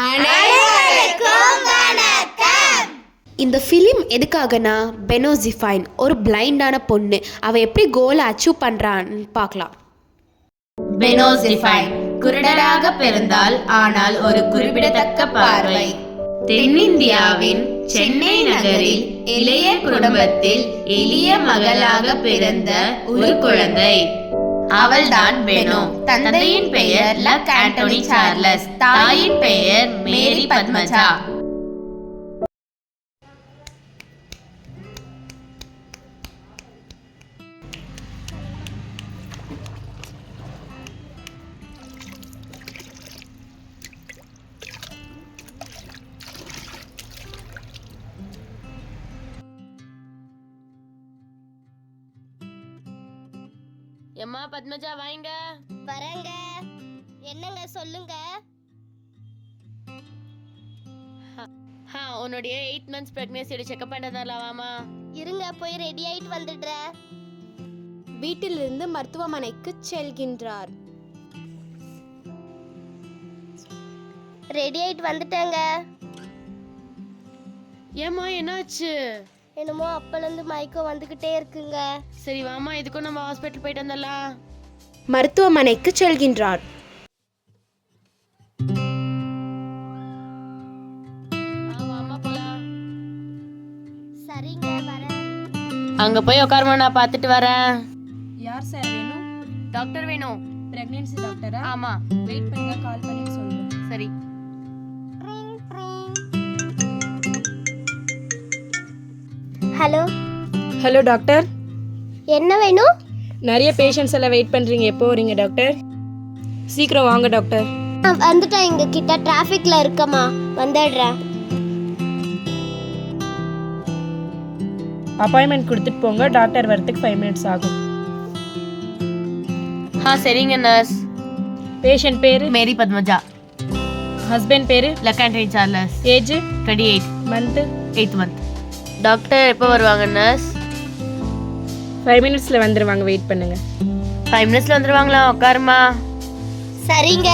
அனைவருக்கும் வணக்கம். இந்த ஃபிலிம் எதுக்காகனா, பெனோசிஃபைன் ஒரு பிளைண்டான பொண்ணு, அவள் எப்படி கோலை அச்சீவ் பண்ணுறான்னு பார்க்கலாம். பெனோசிஃபைன் குருடராக பிறந்தால், ஆனால் ஒரு குறிப்பிடத்தக்க பார்வை. தென்னிந்தியாவின் சென்னை நகரில் இளைய குடும்பத்தில் எளிய மகளாக பிறந்த ஒரு குழந்தை. அவள்தான் பெனோ. தந்தையின் பெயர் லக் ஆண்டனி சார்லஸ், தாயின் பெயர் மேரி பத்மஜா. எம்மா பத்மஜா வாங்க. வரங்க. என்னங்க சொல்லுங்க. உன்னுடைய 8 months பிரெக்னன்சியோட செக்அப் பண்ணதால வாமா. இருங்க, போய் ரெடி ஆயிட்டு வந்துடுறேன். வீட்டிலிருந்து மருத்துவமனைக்கு செல்கின்றார். ரெடி ஆயிட்டு வந்துட்டேங்க. ஏம்மா என்னாச்சு? என்னமோ அப்பலேருந்து மயக்கம் வந்துகிட்டே இருக்குங்க. சரி வாமா, இதுக்கும் நம்ம ஹாஸ்பிட்டல் போயிட்டு வந்துடலாம். மருத்துவமனைக்கு செல்கின்றார். வாமா போலாம். சரிங்க, வரேன். அங்க போய் உட்காருமா, நான் பார்த்துட்டு வரேன். யார் சார் வேணும்? டாக்டர் வேணும். பிரெக்னன்சி டாக்டரா? ஆமா. வெயிட் பண்ணுங்க, கால் பண்ணி சொல்றேன். சரி. ஹலோ. ஹலோ டாக்டர், என்ன வேணும்? நிறைய பேஷண்ட்ஸ் எல்லாம் வெயிட் பண்றீங்க, எப்போ வரீங்க டாக்டர்? சீக்கிரம் வாங்க டாக்டர். வந்துட்டேன், இங்க கிட்ட டிராஃபிக்ல இருக்கமா, வந்துடுறேன். அப்பாயின்மெண்ட் கொடுத்துட்டு போங்க, டாக்டர் வரதுக்கு 5 minutes ஆகும். சரிங்க நர்ஸ். பேஷண்ட் பேரு? மேரி பத்மஜா. ஹஸ்பண்ட் பேரு? Luck Antony Charles. Age? 28. Month? 8th month. Doctor எப்போ வருவாங்க நர்ஸ்? 5 minutesல வந்துருவாங்க, வெயிட் பண்ணுங்க. 5 minutesல வந்துருவாங்களா? உட்காருமா. சரிங்க.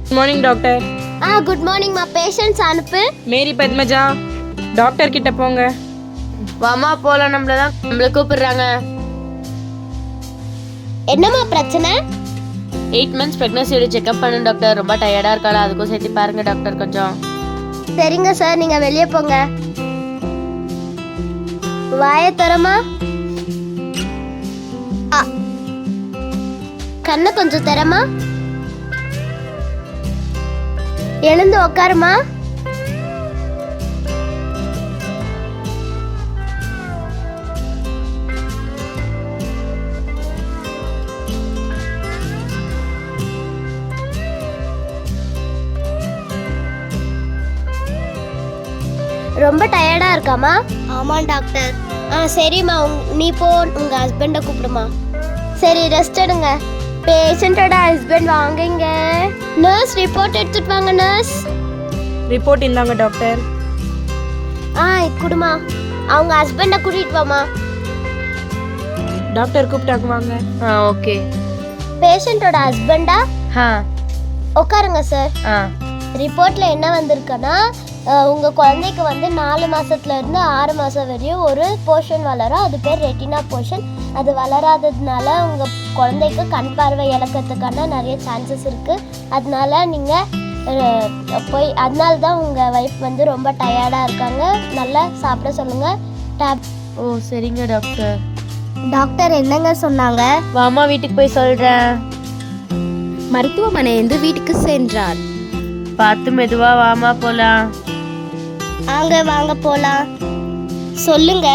Good morning doctor. Good morning மா. பேஷண்ட்ஸ் அனுப்பு. மேரி பத்மஜா, டாக்டர் கிட்ட போங்க. வாமா போலாம், நம்மள கூப்பிடுறாங்க. என்னம்மா பிரச்சனை? 8 months பிரெக்னன்சியோட செக்அப் பண்ணு டாக்டர். ரொம்ப டயர்டா இருக்காளா, அதுக்கும் சேர்த்து பாருங்க டாக்டர் கொஞ்சம். சரிங்க சார், நீங்க வெளியே போங்க. வாய தரமா. கண்ணை கொஞ்சம் தரமா. எழுந்து உக்காருமா. ரொம்ப டயர்டா இருக்காமா? ஆமா டாக்டர். சரிம்மா, நீ போ, உங்க ஹஸ்பண்டை கூப்பிடுமா. சரி, ரெஸ்ட் எடுங்க. பேஷண்டோட ஹஸ்பண்ட் வாங்குங்க. நர்ஸ், ரிப்போர்ட் எடுத்துட்டு வாங்க நர்ஸ். ரிப்போர்ட் இந்தாங்க டாக்டர். குடுமா. அவங்க ஹஸ்பண்டை கூட்டிட்டு வாமா. டாக்டர் கூப்பிட்டாங்க, வாங்க. ஓகே. பேஷண்டோட ஹஸ்பண்டா? உட்காருங்க சார். ரிப்போர்ட்ல என்ன வந்திருக்குன்னா, உங்க குழந்தைக்கு வந்து 4 மாசத்துல இருந்து 6 மாசம் வரையும் ஒரு போர்ஷன் வளரும். அது பேர் ரெட்டினா போர்ஷன். அது வளராததுனால உங்க குழந்தைக்கு கண் பார்வை இழக்கிறதுக்கான நிறைய சான்சஸ் இருக்கு. அதனால நீங்க அதனால தான் உங்க வைஃப் வந்து ரொம்ப டயர்டா இருக்காங்க. நல்லா சாப்பிட சொல்லுங்க. சரிங்க டாக்டர். டாக்டர் என்னங்க சொன்னாங்க? வாமா, வீட்டுக்கு போய் சொல்றேன். மருத்துவமனையிலிருந்து வீட்டுக்கு சென்றார். பார்த்து மெதுவா வாமா போலாம். வாங்க போலாம். சொல்லுங்க.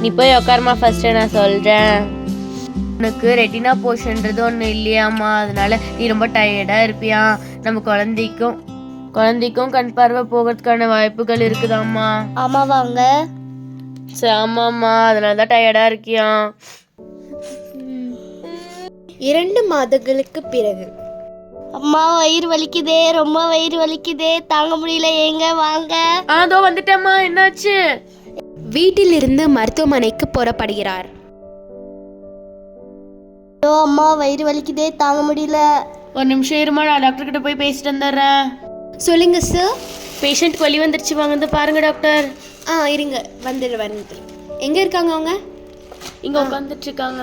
நீ போய் உட்காருமா, ஃபர்ஸ்ட் நான் சொல்றேன். உனக்கு ரெட்டினா போர்ஷன்றது ஒன்று இல்லையாம்மா, அதனால நீ ரொம்ப டயர்டா இருப்பியா. நம்ம குழந்தைக்கும் கண் பார்வை போகிறதுக்கான வாய்ப்புகள் இருக்குதாம்மா. ஆமா வாங்க. ஆமாம்மா, அதனால தான் டயர்டா இருக்கியா. 2 மாதங்களுக்கு பிறகு. அம்மா, வயிறு வலிக்குதே, ரொம்ப வயிறு வலிக்குதே, தாங்க முடியல, ஏங்க வாங்க. அதோ வந்துட்டேம்மா. என்னாச்சு? வீட்டிலிருந்து மருத்துவமனைக்கு புறப்படுகிறார். அம்மா, வயிறு வலிக்குதே, தாங்க முடியல. ஒரு நிமிஷம் இருமா, நான் டாக்டர் கிட்ட போய் பேசிட்டு வந்துடுறேன். சொல்லுங்க சார். பேஷண்ட் வலி வந்துருச்சு, வாங்க வந்து பாருங்க டாக்டர். இருங்க, வந்துடு. எங்கே இருக்காங்க அவங்க? இங்க உட்காந்துட்டு இருக்காங்க.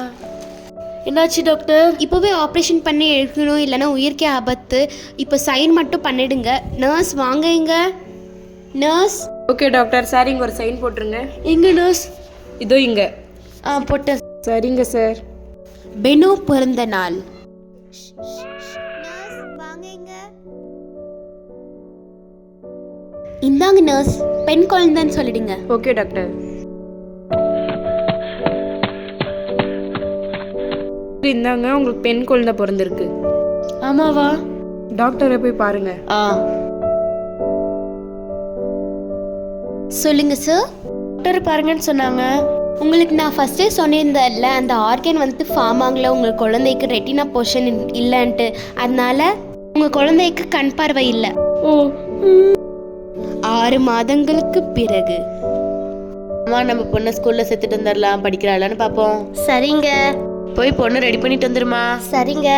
என்னாச்சு டாக்டர்? இப்போவே ஆப்ரேஷன் பண்ணி எடுக்கணும், இல்லைன்னா உயிர்க்கே ஆபத்து. இப்போ சைன் மட்டும் பண்ணிடுங்க. நர்ஸ் வாங்க இங்க. நர்ஸ். ஓகே டாக்டர், சார் இங்கே ஒரு சைன் போட்டுருங்க. எங்க நர்ஸ்? இதோ இங்கே. போட்டேன். சரிங்க சார். பெனோ பிறந்த நாள். இந்தாங்க நர்ஸ், பெண் குழந்தைன்னு சொல்லிடுங்க. Okay doctor. இந்தாங்க, உங்களுக்கு பெண் குழந்தை பிறந்திருக்கு. ஆமாவா? டாக்டரை போய் பாருங்க. சொல்லுங்க சார். டாக்டர் பாருங்கன்னு சொன்னாங்க. உங்களுக்கு நான் ஃபர்ஸ்டே சொன்னிருந்தேன்ல, அந்த ஆர்கன் வந்துட்டு ஃபார்ம் ஆகல, உங்கள் குழந்தைக்கு ரெட்டினா போர்ஷன் இல்லைன்ட்டு. அதனால உங்கள் குழந்தைக்கு கண் பார்வை இல்லை. 6 மாதங்களுக்கு பிறகு அம்மா, நம்ம பொண்ணை ஸ்கூல்ல சேர்த்துட்டு வந்துடலாம், படிக்கிறாளான்னு பார்ப்போம். சரிங்க. போய் பொண்ணு ரெடி பண்ணிட்டு வந்துருமா. சரிங்க.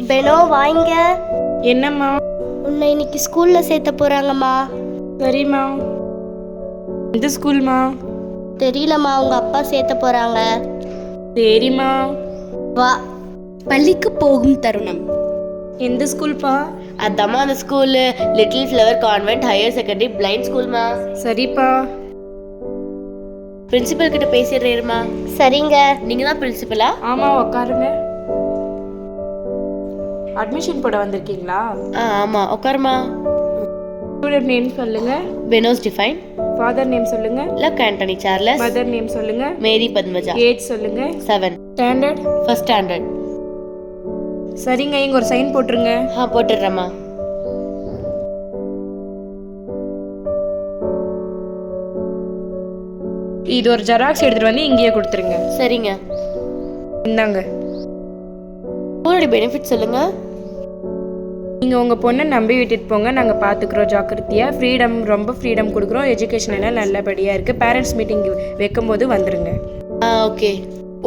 பெனோ வாங்க. என்னம்மா? உன்னை இன்னைக்கு ஸ்கூல்ல சேர்த்த போறாங்கம்மா. சரிம்மா. எந்த ஸ்கூல்மா? தெரியலம்மா, உங்க அப்பா சேர்த்த போறாங்க. சரிம்மா. வா. பள்ளிக்கு போகும் தருணம். எந்த ஸ்கூல்ப்பா? அதாம்மா அந்த school, Little Flower Convent Higher Secondary Blind ஸ்கூல்மா. சரிப்பா. பிரின்சிபல் கிட்ட பேசிடுறேருமா. சரிங்க. நீங்க தான் பிரின்சிபலா? ஆமா, உட்காருங்க. அட்மிஷன் போட வந்திருக்கீங்களா? ஆமா, உட்காருமா. ஸ்டூடெண்ட் நேம் சொல்லுங்க. பெனோஸ் டிஃபைன். ஃபாதர் நேம் சொல்லுங்க. Luck Antony Charles. Mother name சொல்லுங்க. மேரி பத்மஜா. ஏஜ் சொல்லுங்க. 7. ஸ்டாண்டர்ட். First standard. சரிங்க, இங்க ஒரு சைன் போட்டுருங்க. போட்டுடுறேம்மா. இது ஒரு ஜெராக்ஸ் எடுத்துட்டு வந்து இங்கேயே கொடுத்துருங்க. சரிங்க. இந்தாங்க. உங்களோட பெனிஃபிட் சொல்லுங்க. நீங்க உங்க பொண்ணை நம்பி விட்டுட்டு போங்க, நாங்க பாத்துக்கிறோம் ஜாக்கிரதையா. ஃப்ரீடம், ரொம்ப ஃப்ரீடம் கொடுக்குறோம். எஜுகேஷன் எல்லாம் நல்லபடியா இருக்கு. பேரண்ட்ஸ் மீட்டிங் வைக்கும் போது வந்துருங்க. ஓகே.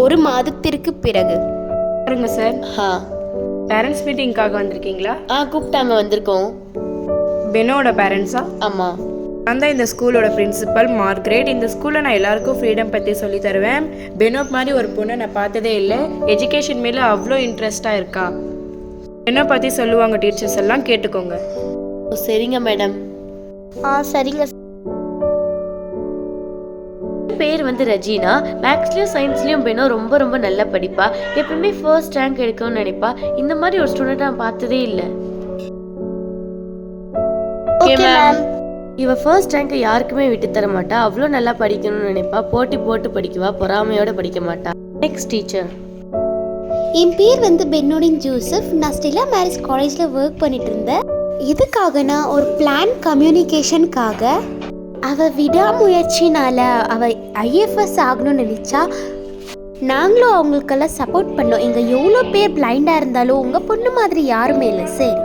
1 மாதத்திற்கு பிறகு. பாருங்க சார். பேரண்ட்ஸ் மீட்டிங்காக வந்திருக்கீங்களா? கூப்பிட்டாங்க, வந்திருக்கோம். பெனோட பேரண்ட்ஸா? ஆமா. நான் தான் இந்த ஸ்கூலோட பிரின்சிபல் மார்க்ரெட். இந்த ஸ்கூலில் நான் எல்லாருக்கும் ஃப்ரீடம் பற்றி சொல்லி தருவேன். பெனோப் மாதிரி ஒரு பொண்ணை நான் பார்த்ததே இல்லை. எஜுகேஷன் மேலே அவ்வளோ இன்ட்ரெஸ்டாக இருக்கா. பெனோ பற்றி சொல்லுவாங்க டீச்சர்ஸ் எல்லாம், கேட்டுக்கோங்க. சரிங்க மேடம். சரிங்க. பேர் வந்து ரஜினா. மேக்ஸ்லயும் சயின்ஸ்லயும் பெனோ ரொம்ப ரொம்ப நல்லா படிப்பா. எப்பவுமே ஃபர்ஸ்ட் ரேங்க் எடுக்கணும்னு நினைப்பா. இந்த மாதிரி ஒரு ஸ்டூடெண்ட் நான் பார்த்ததே இல்லை. Okay ma'am. இவ ஃபர்ஸ்ட் ரேங்க் யாருக்குமே விட்டு தர மாட்டா. அவ்வளோ நல்லா படிக்கணும்னு நினைப்பா. போட்டி போட்டு படிக்குவா, பொறாமையோட படிக்க மாட்டா. Next teacher. என் பேர் வந்து பென்னோடின் ஜோசப். நான் ஸ்டெல்லா மேரிஸ் காலேஜில் ஒர்க் பண்ணிட்டு இருந்தேன். இதுக்காகனா ஒரு பிளான் கம்யூனிகேஷனுக்காக அவள் விடாமுயற்சினால அவள் ஐஎஃப்எஸ் ஆகணும்னு நினச்சா நாங்களும் அவங்களுக்கெல்லாம் சப்போர்ட் பண்ணோம். இங்கே எவ்வளோ பேர் பிளைண்டாக இருந்தாலும் உங்கள் பொண்ணு மாதிரி யாருமே இல்லை. சரி,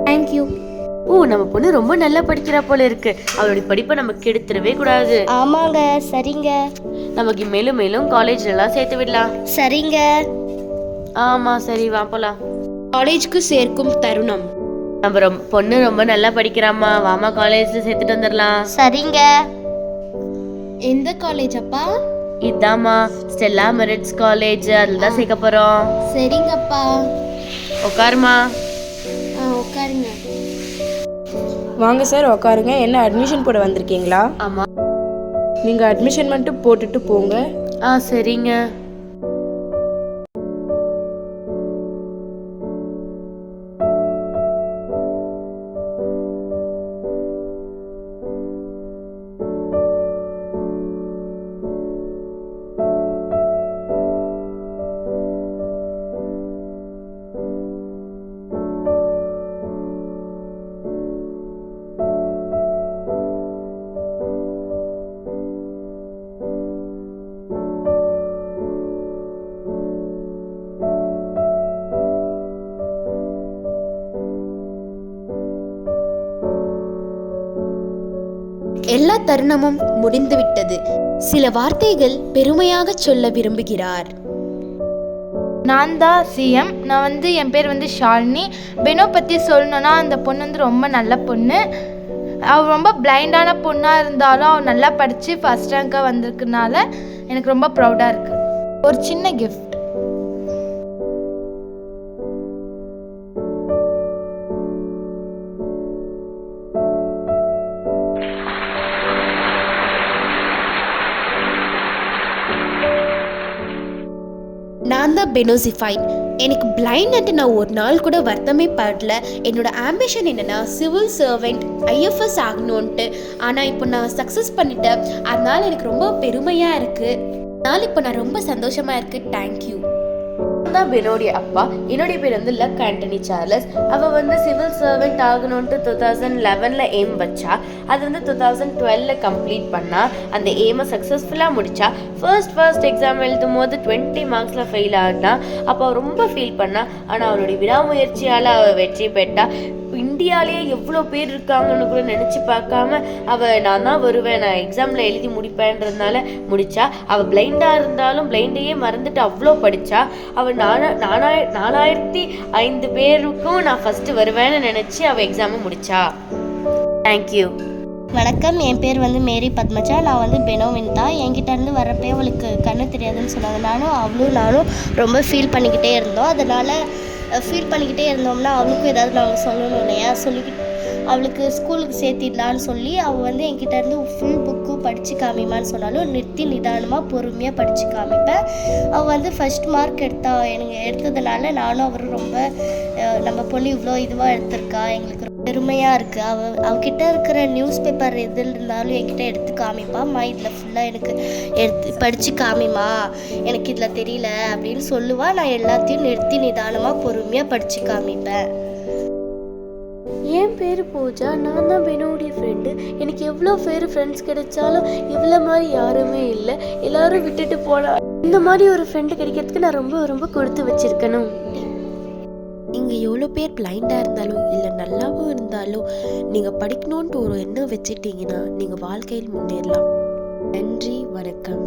தேங்க்யூ. நம்ம பொண்ணு ரொம்ப நல்லா படிக்கிறா போல இருக்கு. அவளுடைய படிப்பை நம்ம கெடுத்துடவே கூடாது. ஆமாங்க. சரிங்க. நமக்கு மேலும் மேலும் காலேஜ்ல எல்லாம் சேர்த்து விடலாம். சரிங்க. ஆமா, சரி, வா போலாம். காலேஜுக்கு சேர்க்கும் தருணம். நம்ம பொண்ணு ரொம்ப நல்லா படிக்கிறாமா, வாமா காலேஜ்ல சேர்த்துட்டு வந்துடலாம். சரிங்க. எந்த காலேஜ் அப்பா? இதாம்மா ஸ்டெல்லா மெரிட்ஸ் காலேஜ், அதுல தான் சேர்க்க போறோம். சரிங்கப்பா. உட்காருமா. உட்காருங்க. வாங்க சார், உட்காருங்க. என்ன அட்மிஷன் போட வந்திருக்கீங்களா? ஆமா. நீங்கள் அட்மிஷன் மட்டும் போட்டுட்டு போங்க. சரிங்க. எல்லா தருணமும் முடிந்துவிட்டது. சில வார்த்தைகள் பெருமையாக சொல்ல விரும்புகிறார். நான் தான் சிஎம். நான் வந்து என் பேர் வந்து ஷாலினி. பெனோ பற்றி சொல்லணுன்னா அந்த பொண்ணு வந்து ரொம்ப நல்ல பொண்ணு. அவள் ரொம்ப பிளைண்டான பொண்ணாக இருந்தாலும் அவள் நல்லா படித்து ஃபஸ்ட் ரேங்காக வந்திருக்கனால எனக்கு ரொம்ப ப்ரௌடாக இருக்குது. ஒரு சின்ன கிஃப்ட். நான் தான் பெனோசிஃபைன். எனக்கு பிளைண்ட் நான் ஒரு நாள் கூட வருத்தமே படல. என்னோட ஆம்பிஷன் என்னன்னா சிவில் சர்வெண்ட் ஐஎஃப்எஸ் ஆகணும்ன்ட்டு. ஆனால் இப்போ நான் சக்ஸஸ் பண்ணிட்டேன். அதனால எனக்கு ரொம்ப பெருமையாக இருக்குது. அதனால இப்போ நான் ரொம்ப சந்தோஷமாக இருக்குது. தேங்க்யூ. தான் பெனோடைய அப்பா. என்னுடைய பேர் வந்து லக் ஆண்டனி சார்லஸ். அவள் வந்து சிவில் சர்வெண்ட் ஆகணும்ட்டு 2011 எய்ம் வச்சா. அது வந்து 2012 கம்ப்ளீட் பண்ணா. அந்த எய்மை சக்ஸஸ்ஃபுல்லாக முடிச்சா. ஃபர்ஸ்ட் எக்ஸாம் எழுதும் போது 20 மார்க்ஸில் ஃபெயில் ஆகினா. அப்போ ரொம்ப ஃபீல் பண்ணா. ஆனால் அவளுடைய விடாமுயற்சியால் அவள் வெற்றி பெற்றா. இந்தியாலேயே எவ்வளோ பேர் இருக்காங்கன்னு கூட நினச்சி பார்க்காம அவள் நான் தான் வருவேன், நான் எக்ஸாமில் எழுதி முடிப்பேன்றதுனால முடித்தா. அவள் பிளைண்டாக இருந்தாலும் பிளைண்டையே மறந்துட்டு அவ்வளோ படித்தா. அவள் 4005 பேருக்கும் நான் ஃபஸ்ட்டு வருவேன்னு நினச்சி அவள் எக்ஸாமை முடித்தா. தேங்க்யூ. வணக்கம், என் பேர் வந்து மேரி பத்மஜா. நான் வந்து பெனோவின் தான். என்கிட்ட இருந்து வரப்பே அவளுக்கு கண்ணு தெரியாதுன்னு சொன்னாங்க. நானும் ரொம்ப ஃபீல் பண்ணிக்கிட்டே இருந்தோம். அதனால் ஃபீல் பண்ணிக்கிட்டே இருந்தோம்னா அவளுக்கும் ஏதாவது நாங்கள் சொல்லணும் இல்லையா, சொல்லிக்கிட்டு அவளுக்கு ஸ்கூலுக்கு சேர்த்திடலான்னு சொல்லி அவள் வந்து என்கிட்ட இருந்து ஃபுல் புக்கும் படித்து காமிமான்னு சொன்னாலும் நிறுத்தி நிதானமாக பொறுமையாக படித்து காமிப்பேன். அவள் வந்து ஃபஸ்ட் மார்க் எனக்கு எடுத்ததுனால நானும் அவரும் ரொம்ப நம்ம பொண்ணு இவ்வளோ இதுவாக எடுத்திருக்கா, எங்களுக்கு பெருமையாக இருக்குது. அவகிட்ட இருக்கிற நியூஸ் பேப்பர் எதில் இருந்தாலும் என்கிட்ட எடுத்து காமிப்பாம்மா, இதில் ஃபுல்லாக எனக்கு எடுத்து படித்து காமிமா, எனக்கு இதில் தெரியல அப்படின்னு சொல்லுவாள். நான் எல்லாத்தையும் நிறுத்தி நிதானமாக பொறுமையாக படித்து காமிப்பேன். என் பேர் பூஜா. நான் தான் பெனோடைய ஃப்ரெண்டு. எனக்கு எவ்வளோ பேர் ஃப்ரெண்ட்ஸ் கிடைச்சாலும் இவ்வளோ மாதிரி யாருமே இல்லை. எல்லாரும் விட்டுட்டு போனா இந்த மாதிரி ஒரு ஃப்ரெண்டு கிடைக்கிறதுக்கு நான் ரொம்ப ரொம்ப கொடுத்து வச்சிருக்கணும். நீங்கள் எவ்வளோ பேர் பிளைண்டாக இருந்தாலும் இல்லை நல்லாவும் இருந்தாலும் நீங்கள் படிக்கணுன்ட்டு ஒரு எண்ணம் வச்சுட்டீங்கன்னா நீங்கள் வாழ்க்கையில் முன்னேறலாம். நன்றி, வணக்கம்.